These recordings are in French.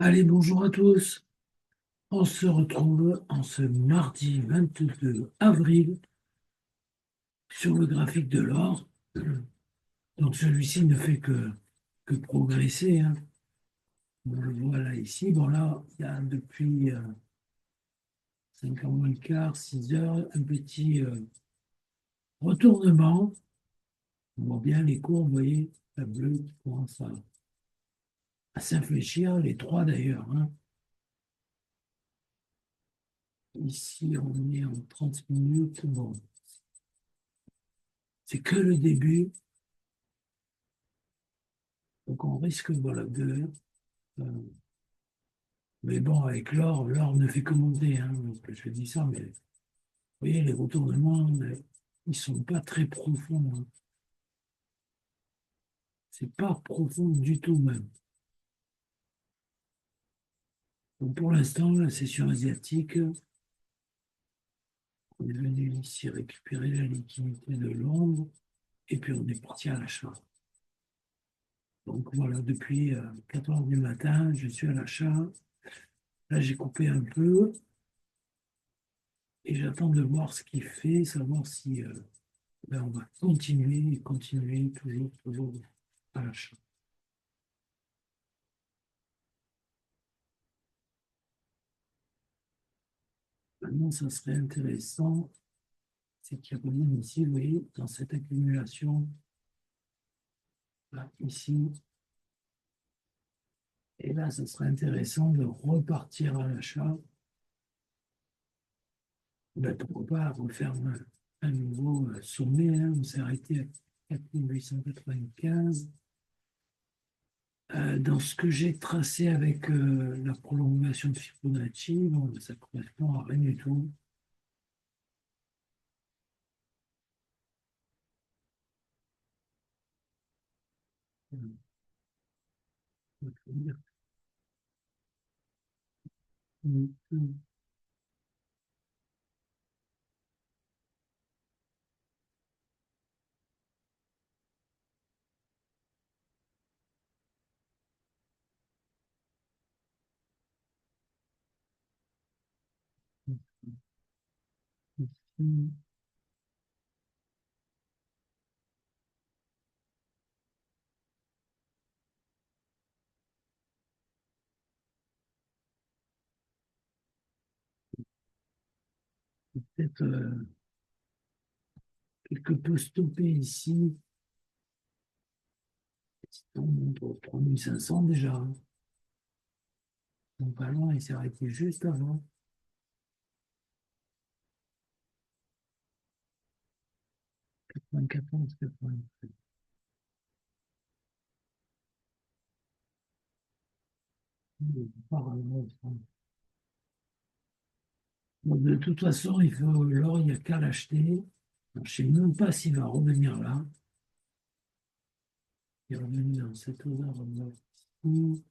Allez, bonjour à tous. On se retrouve en ce mardi 22 avril sur le graphique de l'or. Donc celui-ci ne fait que progresser, hein. On le voit là ici. Bon là, il y a depuis 5 ans moins le quart, 6 heures, un petit retournement. On voit bien les courbes, vous voyez, la bleue qui commence à s'infléchir, les trois d'ailleurs, hein. Ici, on est en 30 minutes. Bon, c'est que le début. Donc on risque voilà, euh, mais bon, avec l'or, l'or ne fait que monter, hein, donc je dis ça, mais vous voyez, les retournements, ils sont pas très profonds, hein. C'est pas profond du tout même. Donc pour l'instant, la session asiatique, on est venu ici récupérer la liquidité de Londres et puis on est parti à l'achat. Donc voilà, depuis 4 heures du matin, je suis à l'achat. Là, j'ai coupé un peu et j'attends de voir ce qu'il fait, savoir si ben, on va continuer, continuer, toujours, toujours à l'achat. Maintenant, ça serait intéressant, c'est qu'il y a quand même ici, vous voyez, dans cette accumulation, là, ici, et là, ça serait intéressant de repartir à l'achat. Ben, pourquoi pas refaire un nouveau sommet, hein. On s'est arrêté à 4895. Dans ce que j'ai tracé avec la prolongation de Fibonacci, bon, ça correspond à rien du tout. Peut-être quelque peu stoppé ici. On monte au 3500 déjà, hein. Donc pas loin, il s'est arrêté juste avant. 94, 93. Bon, de toute façon, il faut l'or, il n'y a qu'à l'acheter. Je ne sais même pas s'il va revenir là. Il est revenu dans cette zone-là. Ici.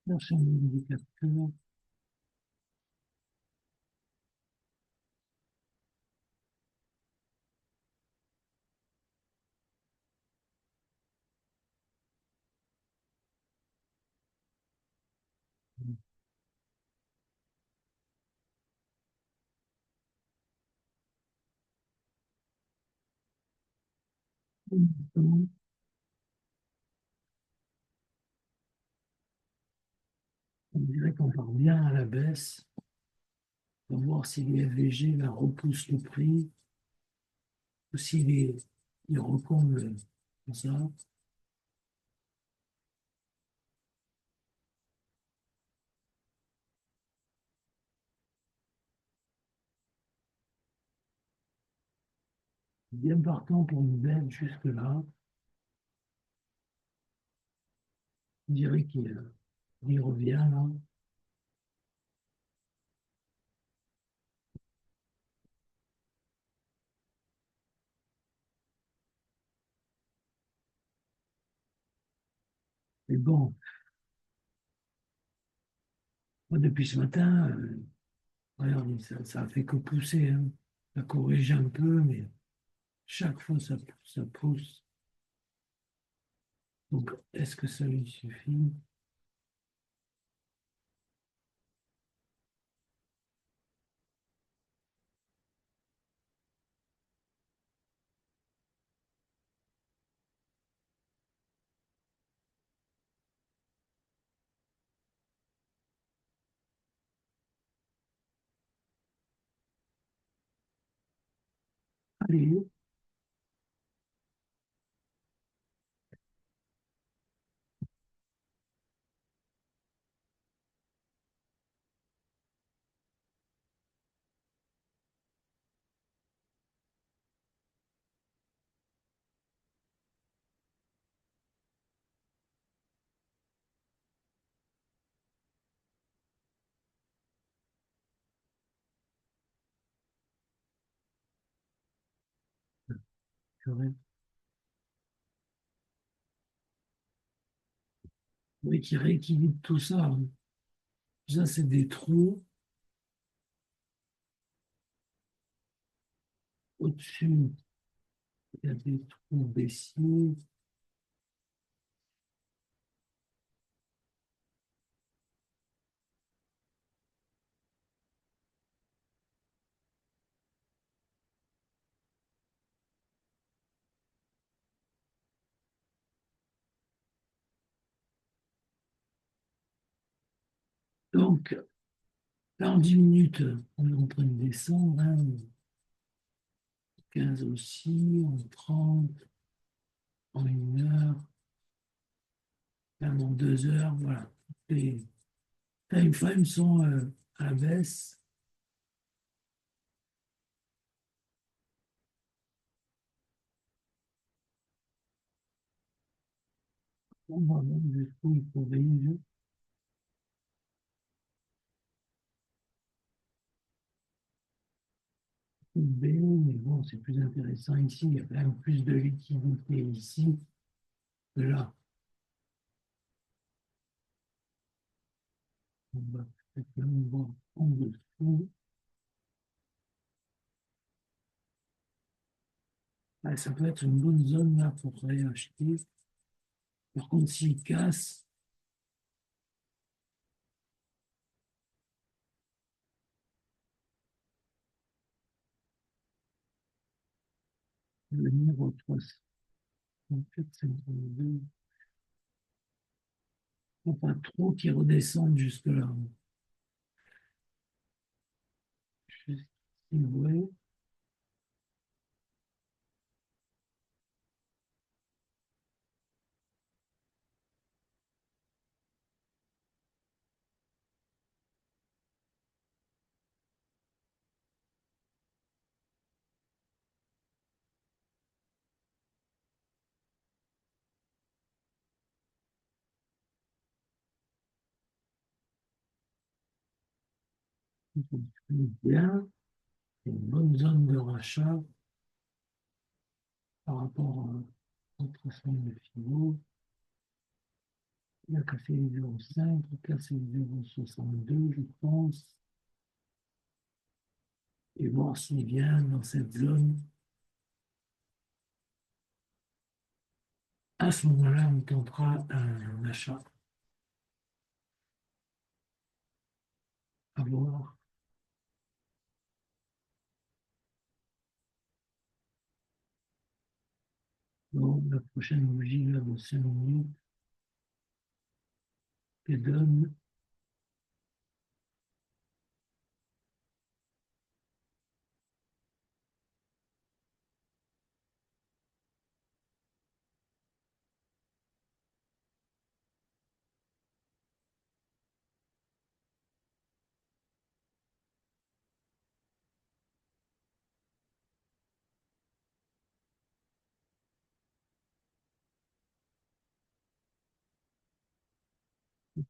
Cherche un indicateur. On dirait qu'on part bien à la baisse. On va voir si les FVG là, repoussent le prix ou s'il il recomble comme ça. bien partant pour une belle jusque-là. Je dirais qu'il revient là. Mais bon, moi, depuis ce matin, regarde, ça a fait que pousser, hein. Ça corrige un peu, mais chaque fois ça pousse, ça pousse. Donc, est-ce que ça lui suffit? Allez, purée. Oui, qui rééquilibre tout ça, hein. Ça, c'est des trous au-dessus. Il y a des trous baissiers. Donc, là, en 10 minutes, on est en train de descendre, hein. 15 aussi, en 30, en 1 heure, même en 2 heures, voilà. Les time frames sont à la baisse. On va voir jusqu'où il faut vivre. B, mais bon, c'est plus intéressant ici. Il y a quand même plus de liquidité ici que là. On va peut-être même voir en dessous. Ah, ça peut être une bonne zone là pour réacheter. Par contre, s'il casse, venir au 3,752. Faut pas trop qui redescendent jusque-là. Juste ici, ouais. Il faut bien. C'est une bonne zone de rachat par rapport à notre semaine de philo. Il a cassé les 0,5, il a cassé les 0,62, je pense. Et voir s'il vient dans cette zone. À ce moment-là, on tentera un achat à voir. Bon, la prochaine bougie là, de 5 minutes, elle donne.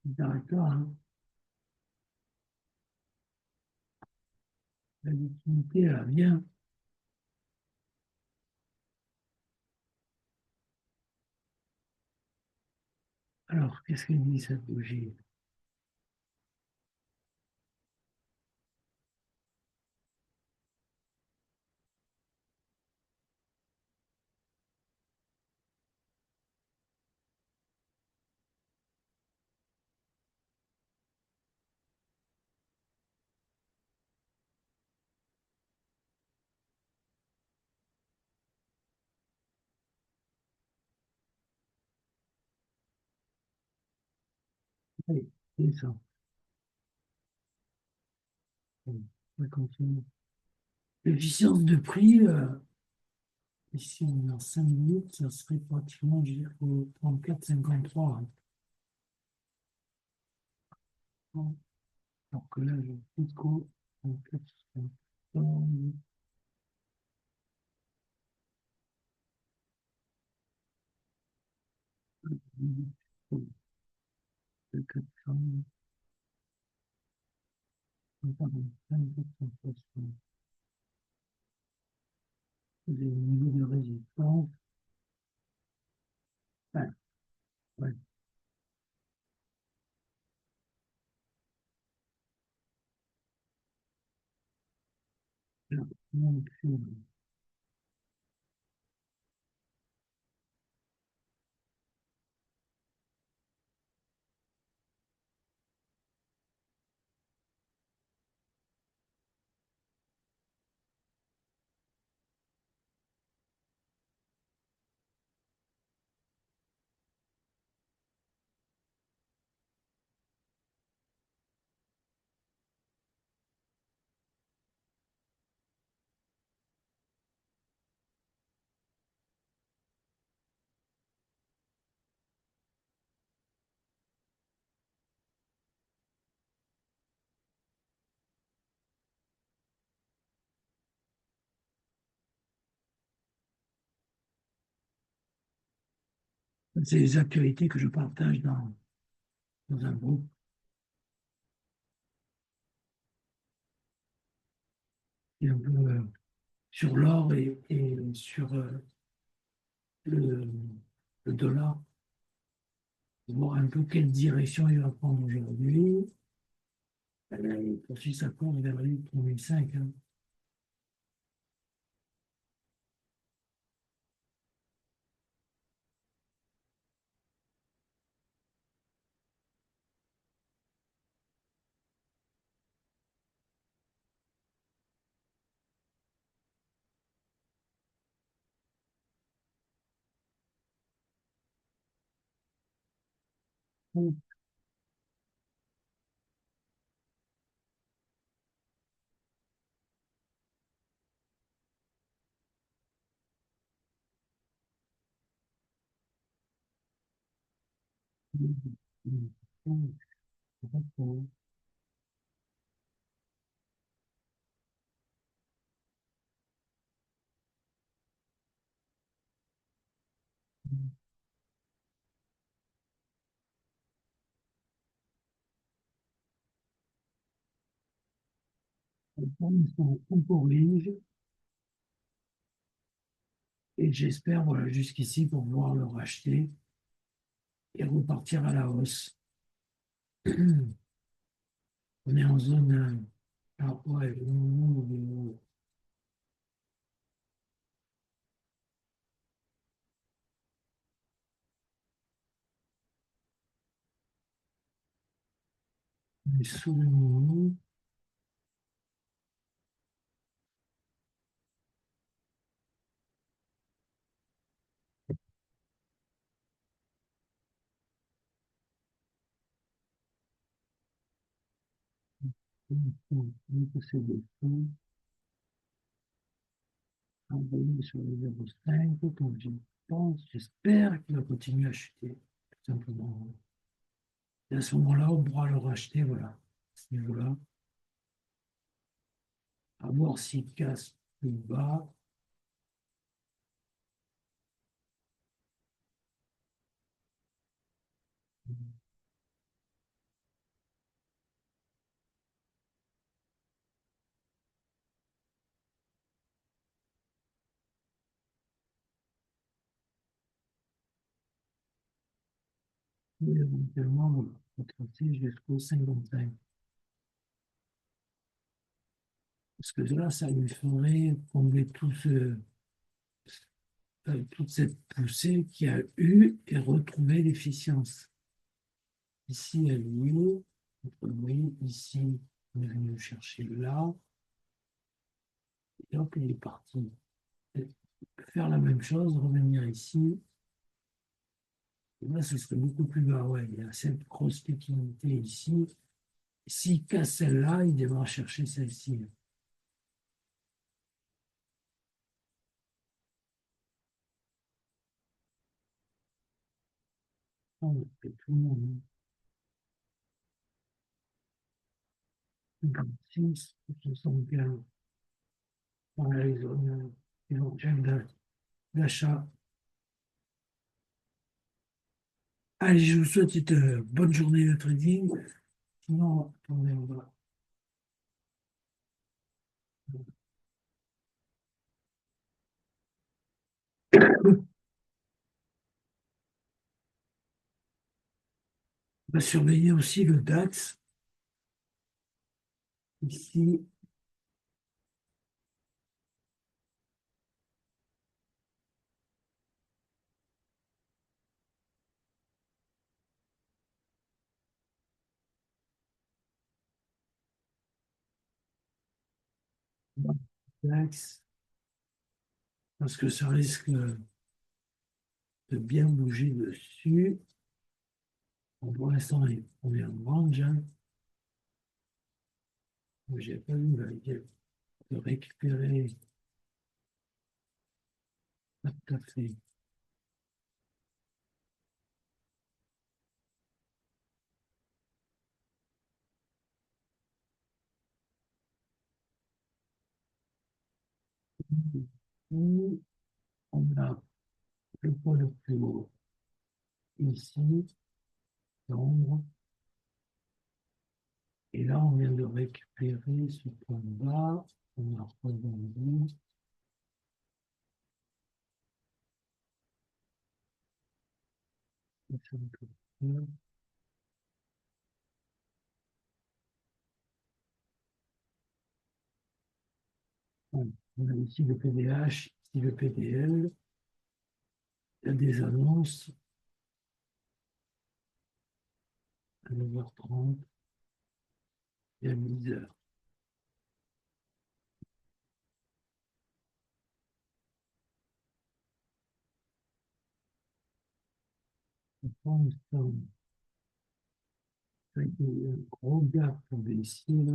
D'accord, hein. La liquidité, là, bien. Alors, qu'est-ce qu'elle dit cette bougie? Allez, c'est ça. Bon, on va continuer. L'efficience de prix, ici, on est en 5 minutes, ça serait pratiquement jusqu'au 34,53, hein. Alors que là, j'ai Pico, 34,53, le 400, pardon, 24,60. Les niveaux de résistance, ouais, ouais, là, donc, c'est les actualités que je partage dans un groupe. Et un peu sur l'or et sur le, le dollar, voir un peu quelle direction il va prendre aujourd'hui. Il poursuit sa course vers les 3005, hein. Donc, pour l'instant, on corrige et j'espère voilà, jusqu'ici pour pouvoir le racheter et repartir à la hausse. On est en zone. Alors, ouais, on est sous le niveau. On est passé de fond, envoyé sur le 0,5. Donc, je pense, j'espère qu'il va continuer à chuter, tout simplement. Et à ce moment-là, on pourra le racheter, voilà, à ce niveau-là, à voir s'il casse plus bas. Et éventuellement, on peut tracer jusqu'au 55. Parce que là, ça lui ferait combler toute cette poussée qu'il y a eu et retrouver l'efficience. Ici, elle est où? Oui, ici, on est venu le chercher là. Et hop, il est parti. Et faire la même chose, revenir ici. Et là, ce serait beaucoup plus bas. Ouais, il y a cette grosse liquidité ici. S'il casse celle-là, il devra chercher celle-ci. On fait tout le monde. 56, 75. Voilà les zones éventuelles d'achat. Allez, je vous souhaite une bonne journée de trading. Sinon, attendez, on va surveiller aussi le DAX. Ici, DAX, parce que ça risque de bien bouger dessus. Bon, pour l'instant, on est en range. Hein. J'ai pas vu de récupérer. Pas tout à fait. Ici, on a le point le plus haut. Ici, l'ombre. Et là, on vient de récupérer ce point bas. On a rebondi. On a ici le PDH, ici le PDL. Il y a des annonces à 9h30 et à 10h. Je pense qu'il y a un gros gap pour ici, là.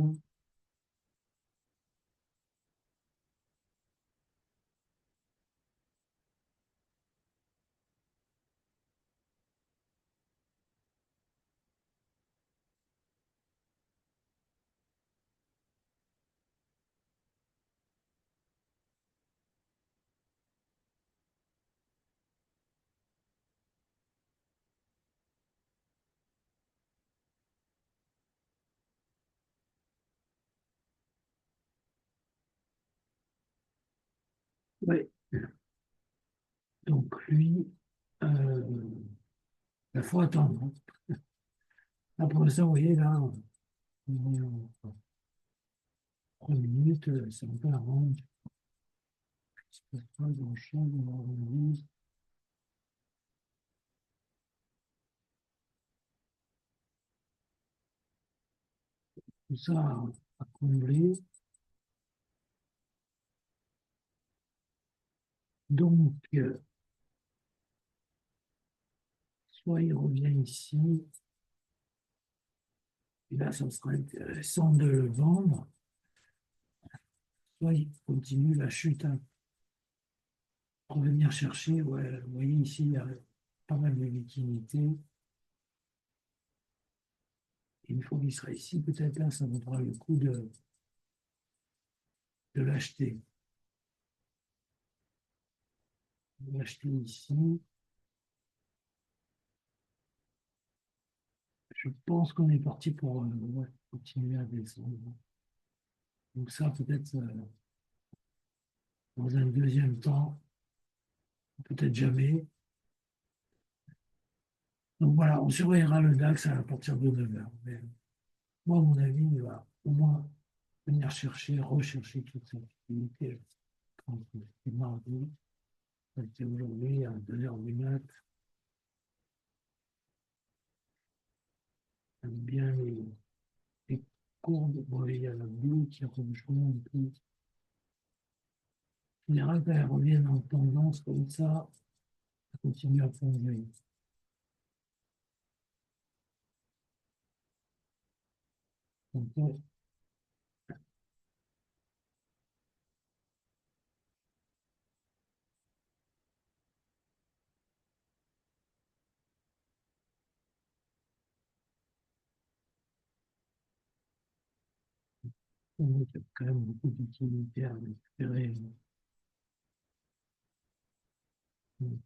Ouais. Donc lui, il faut attendre. Hein. Là, pour l'instant, vous voyez, là, on est en 3 minutes, c'est un peu la ronde. Il ne se passe pas grand-chose, on va revenir. Tout ça à combler. Donc, soit il revient ici, et là, ça sera intéressant de le vendre, soit il continue la chute. Hein. Pour venir chercher, ouais, vous voyez ici, il y a pas mal de liquidités. Et une fois qu'il sera ici, peut-être là, ça vaudra le coup de l'acheter. De l'acheter ici. Je pense qu'on est parti pour ouais, continuer à descendre. Donc ça, peut-être dans un deuxième temps, peut-être jamais. Donc voilà, on surveillera le DAX à partir de 9 heures. Mais moi, à mon avis, il va au moins venir chercher, rechercher toute cette activité. Quand c'est mardi, c'est aujourd'hui à 2 heures du mat, j'aime bien les courbes. Bon, il y a la bleue qui rejoint un peu. En général, quand elles reviennent en tendance comme ça continue à plonger. Donc, il y a quand même beaucoup d'utilité à récupérer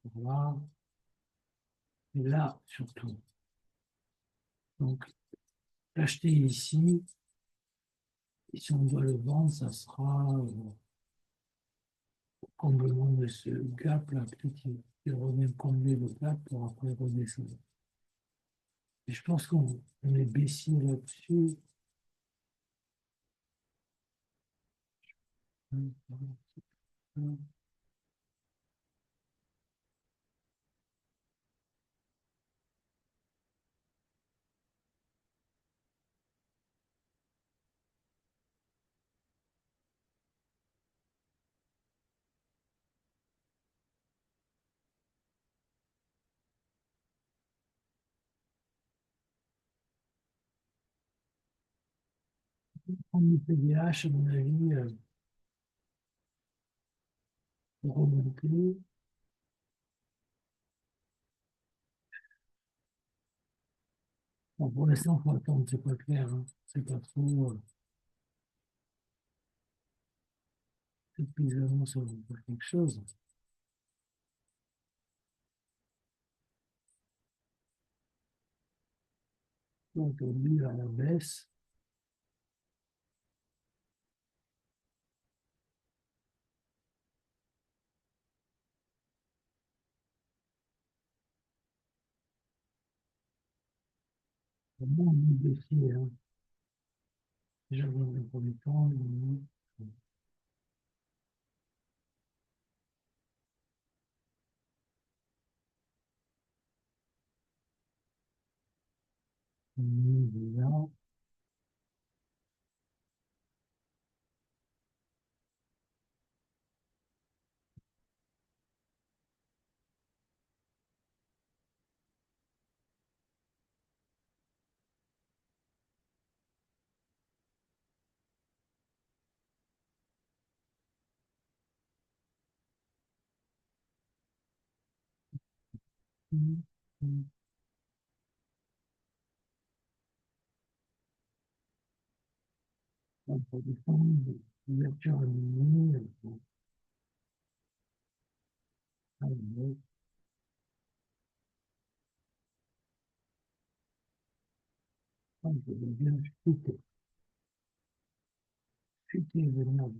pour là, et là surtout. Donc, l'acheter ici, et si on doit le vendre, ça sera au comblement de ce gap-là. Peut-être qu'il revient combler le gap pour après redescendre. Et je pense qu'on est baissier là-dessus. En IPDH, à mon avis, pour remonter. Bon, pour l'instant, il faut attendre, c'est pas clair, hein. C'est pas trop. Peut-être qu'ils annoncent quelque chose. Donc, lui, à la baisse, au moins, on est baissier, hein. Déjà, dans le premier temps, on est là. On peut défendre l'ouverture à minuit. Je vais bien chuter venir.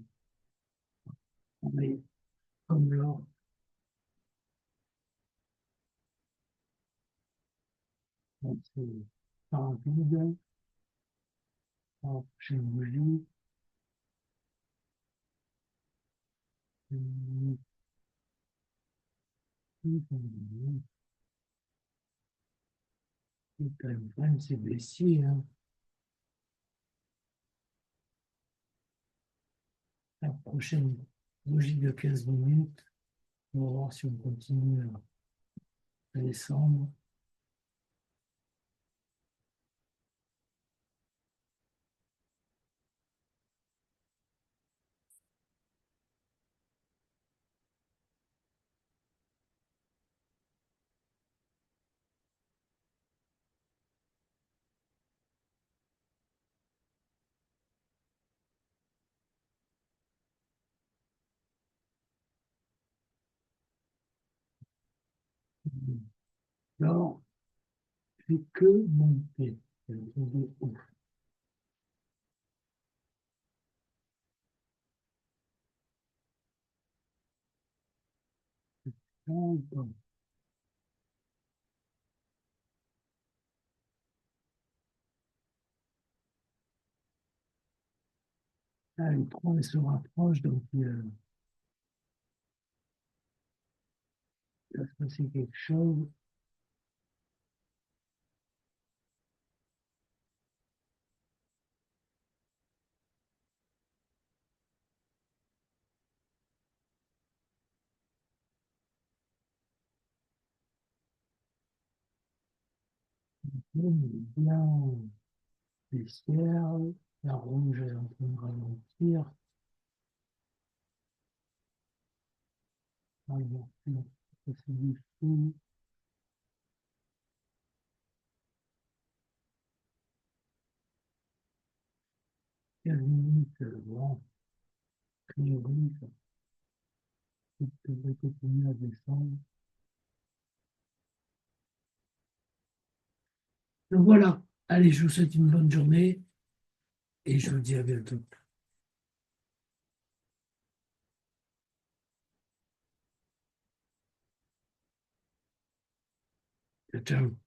Mais comme là, c'est pas rapide, la prochaine bougie, c'est quand même c'est baissier, hein. La prochaine bougie de 15 minutes, on va voir si on continue à descendre. Alors, fait que monter. Ouf. Là, les trois elles se rapprochent, donc il va se passer quelque chose. 嗯，bien spécial. La rouge est en train de ralentir. Ralentir. Ça, c'est du fou. 15 minutes, bon, a priori, ça devrait continuer à descendre. Donc voilà. Allez, je vous souhaite une bonne journée et je vous dis à bientôt. Ciao, ciao.